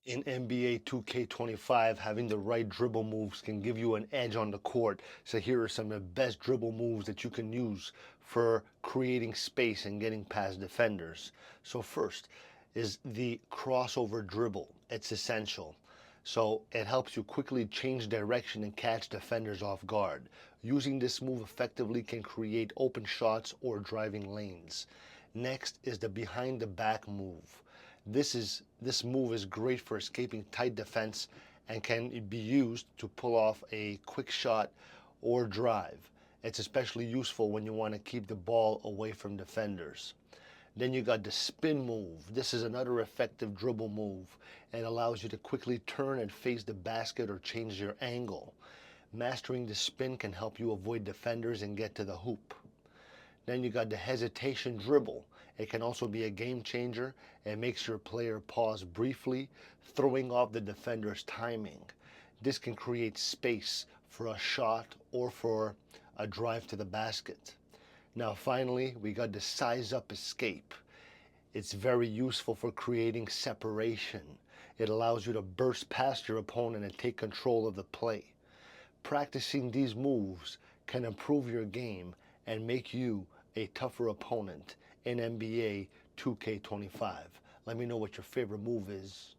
In NBA 2K25, having the right dribble moves can give you an edge on the court. So here are some of the best dribble moves that you can use for creating space and getting past defenders. So first is the crossover dribble. It's essential. So it helps you quickly change direction and catch defenders off guard. Using this move effectively can create open shots or driving lanes. Next is the behind the back move. This move is great for escaping tight defense and can be used to pull off a quick shot or drive. It's especially useful when you want to keep the ball away from defenders. Then you got the spin move. This is another effective dribble move. It allows you to quickly turn and face the basket or change your angle. Mastering the spin can help you avoid defenders and get to the hoop. Then you got the hesitation dribble. It can also be a game changer. It makes your player pause briefly, throwing off the defender's timing. This can create space for a shot or for a drive to the basket. Now finally, we got the size up escape. It's very useful for creating separation. It allows you to burst past your opponent and take control of the play. Practicing these moves can improve your game and make you a tougher opponent in NBA 2K25. Let me know what your favorite move is.